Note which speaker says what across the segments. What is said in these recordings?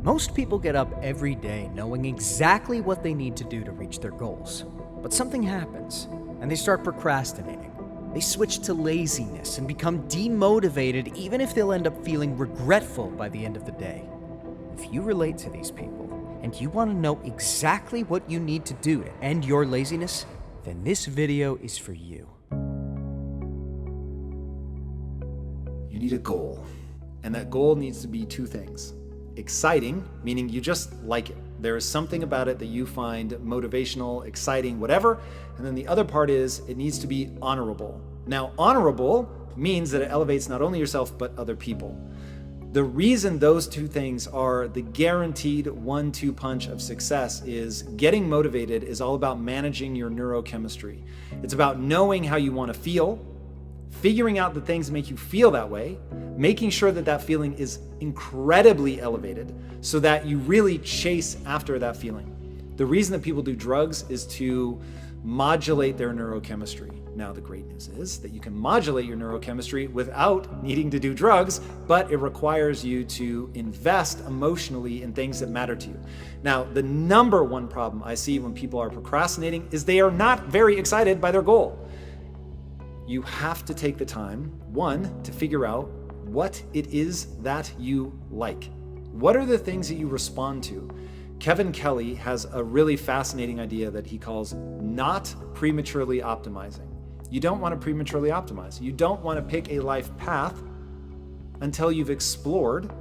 Speaker 1: Most people get up every day knowing exactly what they need to do to reach their goals. But something happens, and they start procrastinating. They switch to laziness and become demotivated, even if they'll end up feeling regretful by the end of the day. If you relate to these people, and you want to know exactly what you need to do to end your laziness, then this video is for you.
Speaker 2: You need a goal, and that goal needs to be two things. Exciting, meaning you just like it. There is something about it that you find motivational, exciting, whatever. And then the other part is it needs to be honorable. Now, honorable means that it elevates not only yourself, but other people. The reason those two things are the guaranteed 1-2 punch of success is getting motivated is all about managing your neurochemistry. It's about knowing how you want to feel, figuring out the things that make you feel that way, making sure that that feeling is incredibly elevated so that you really chase after that feeling. The reason that people do drugs is to modulate their neurochemistry. Now, the great news is that you can modulate your neurochemistry without needing to do drugs, but it requires you to invest emotionally in things that matter to you. Now, the number one problem I see when people are procrastinating is they are not very excited by their goal. You have to take the time, one, to figure out what it is that you like. What are the things that you respond to? Kevin Kelly has a really fascinating idea that he calls not prematurely optimizing. You don't want to prematurely optimize. You don't want to pick a life path until you've explored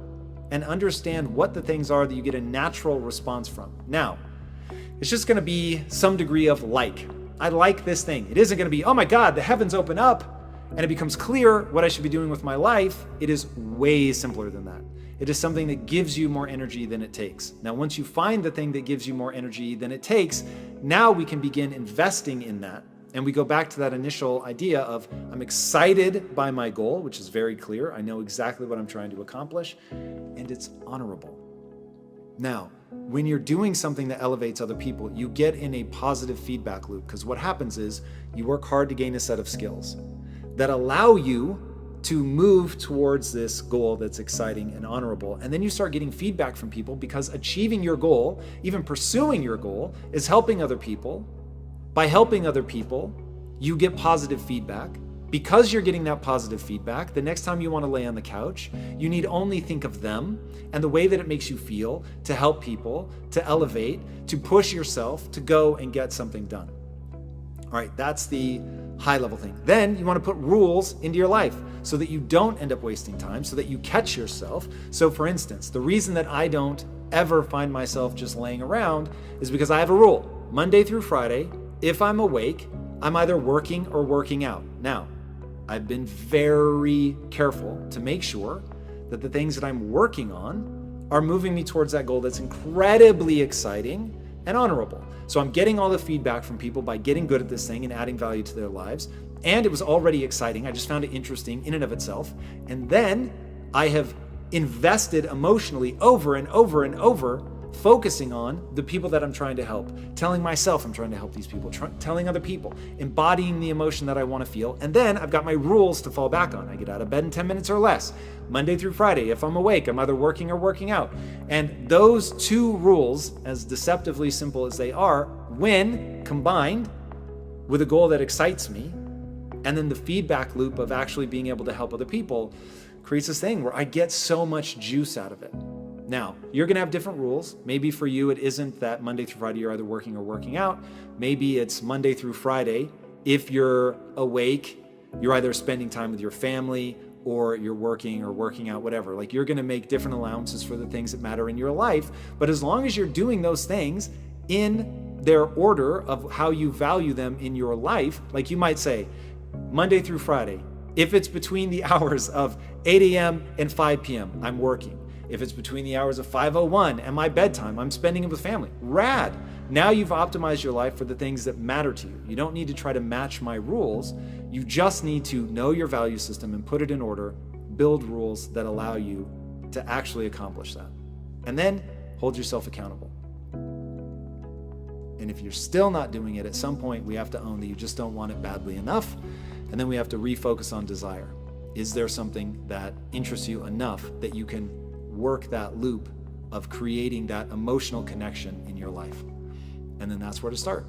Speaker 2: and understand what the things are that you get a natural response from. Now, it's just going to be some degree of like. I like this thing. It isn't going to be, oh my God, the heavens open up and it becomes clear what I should be doing with my life. It is way simpler than that. It is something that gives you more energy than it takes. Now, once you find the thing that gives you more energy than it takes, now we can begin investing in that. And we go back to that initial idea of I'm excited by my goal, which is very clear. I know exactly what I'm trying to accomplish, and it's honorable. Now, when you're doing something that elevates other people, you get in a positive feedback loop, because what happens is you work hard to gain a set of skills that allow you to move towards this goal that's exciting and honorable. And then you start getting feedback from people because achieving your goal, even pursuing your goal, is helping other people. By helping other people, you get positive feedback. Because you're getting that positive feedback, the next time you want to lay on the couch, you need only think of them and the way that it makes you feel to help people, to elevate, to push yourself, to go and get something done. All right, that's the high level thing. Then you want to put rules into your life so that you don't end up wasting time, so that you catch yourself. So for instance, the reason that I don't ever find myself just laying around is because I have a rule. Monday through Friday, if I'm awake, I'm either working or working out. Now, I've been very careful to make sure that the things that I'm working on are moving me towards that goal that's incredibly exciting and honorable. So I'm getting all the feedback from people by getting good at this thing and adding value to their lives. And it was already exciting. I just found it interesting in and of itself. And then I have invested emotionally over and over and over, focusing on the people that I'm trying to help, telling myself I'm trying to help these people, telling other people, embodying the emotion that I want to feel. And then I've got my rules to fall back on. I get out of bed in 10 minutes or less, Monday through Friday. If I'm awake, I'm either working or working out. And those two rules, as deceptively simple as they are, when combined with a goal that excites me, and then the feedback loop of actually being able to help other people, creates this thing where I get so much juice out of it. Now, you're going to have different rules. Maybe for you, it isn't that Monday through Friday you're either working or working out. Maybe it's Monday through Friday. If you're awake, you're either spending time with your family or you're working or working out, whatever. Like, you're going to make different allowances for the things that matter in your life. But as long as you're doing those things in their order of how you value them in your life, like you might say, Monday through Friday, if it's between the hours of 8 a.m. and 5 p.m., I'm working. If it's between the hours of 5:01 and my bedtime, I'm spending it with family. Rad. Now you've optimized your life for the things that matter to you. You don't need to try to match my rules. You just need to know your value system and put it in order, build rules that allow you to actually accomplish that. And then hold yourself accountable. And if you're still not doing it, at some point we have to own that you just don't want it badly enough. And then we have to refocus on desire. Is there something that interests you enough that you can work that loop of creating that emotional connection in your life. And then that's where to start.